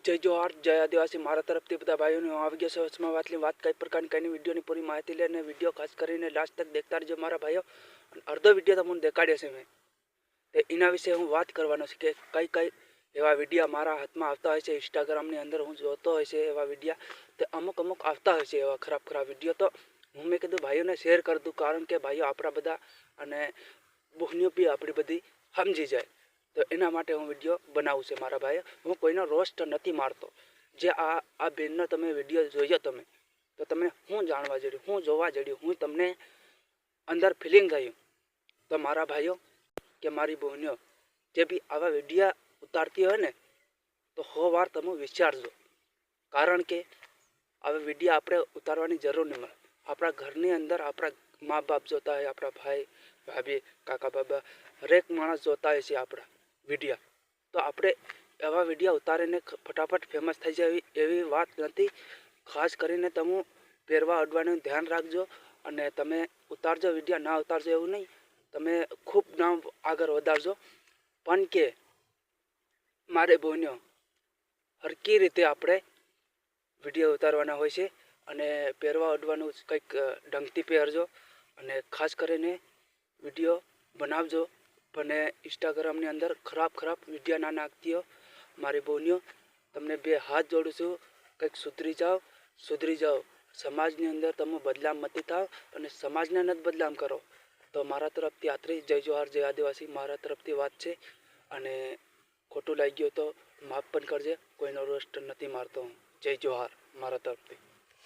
जय जोहार जय आदिवासी मारा तरफथी बधा भाईओने हूँ આવી ગયો છું વચમાં વાત કઈ પ્રકારની કઈની વિડીયોની પૂરી માહિતી લઈને વિડીયો ખાસ કરીને લાસ્ટ તક देखता રહેજો મારા ભાઈઓ। અડધો વિડીયો તમને દેખાડ્યો છે મેં તે એના વિશે હું વાત કરવાનો છે કે કઈ કઈ એવા વિડીયો મારા હાથમાં આવતા હોય છે ઇન્સ્ટાગ્રામની અંદર હું જોતો હોય છે એવા વિડીયો તે અમુક આવતા હોય છે એવા ખરાબ વિડીયો તો હું મેં કીધું ભાઈઓને શેર કરી દઉં કારણ કે ભાઈઓ આપણા બધા અને બહેનીઓ બી આપણી બધી સમજી જાય तो एना माटे हूँ विडियो बनावुं छे मारा भाई। हूँ कोईनो रोस्ट नहीं मारतो। जे आ बेननो तमे विडियो जोयो तमे तो तमने हूँ जाणवा जड्युं हूँ जोवा जड्युं हूँ तमने अंदर फीलिंग थयुं तो मारा भाईओ के मारी बहनों जे भी आवा विडिया उतारती होय ने तो 100 वार तमे विचारजो कारण के आवा विडिया आपणे उतारवानी जरूर नहीं मळे। आपणा घरनी अंदर आपणा माँ बाप जोता है, आपणा भाई भाभी काका बाबा हरेक माणस जोता है आपणा विडिया तो आपणे एवा विडिया उतारीने फटाफट फेमस थई जाए एवी वात नथी। खास करीने तमे पेरवा अडवानुं ध्यान राखजो अने तमे उतारजो विडिया ना उतारजो एवुं नहीं, तमे खूब नाम आगळ वधारजो पण के मारे बहनों हरकी रीते आपणे विडियो उतारवाना होय छे अने पेरवा अडवानुं कंईक ढंगथी पेरजो अने खास करीने विडियो बनावजो पण इंस्टाग्रामनी अंदर खराब विडियो ना नाखती हो। मारी बहनों तमने बे हाथ जोड़ू छूं कंईक सुधरी जाओ समाजनी अंदर तमे बदलाव मती थाव अने समाजने न बदलाव करो। तो मारा तरफथी आतरी जय जोहार जय आदिवासी मारा तरफथी वात छे अने खोटुं लागी गयुं तो माफ पण करजे। कोईनो रोस्ट नहीं मारतो हूँ। जय जोहार मारा तरफथी।